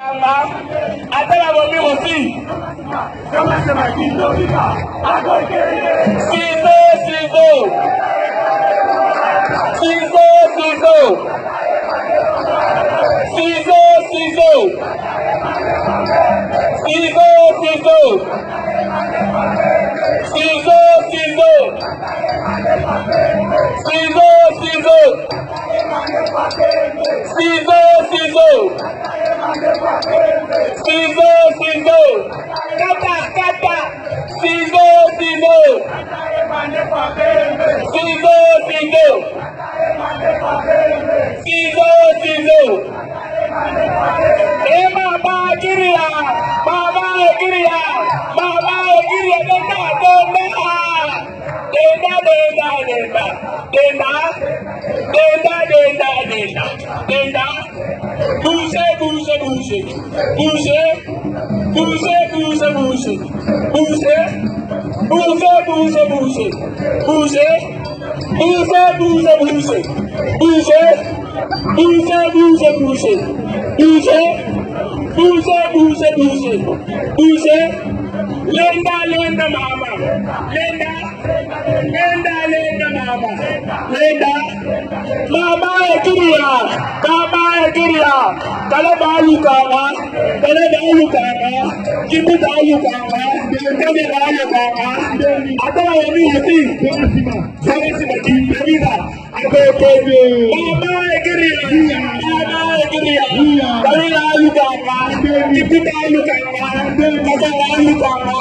Atala bomi aussi. Lenda mama, lenda mama, lenda mama ekiria, kala balu kama, kibu balu kama, kami balu kama, ada wani hati, jangan bagi beda, mama ekiria, kala balu kama, kibu balu kama, kala balu kama.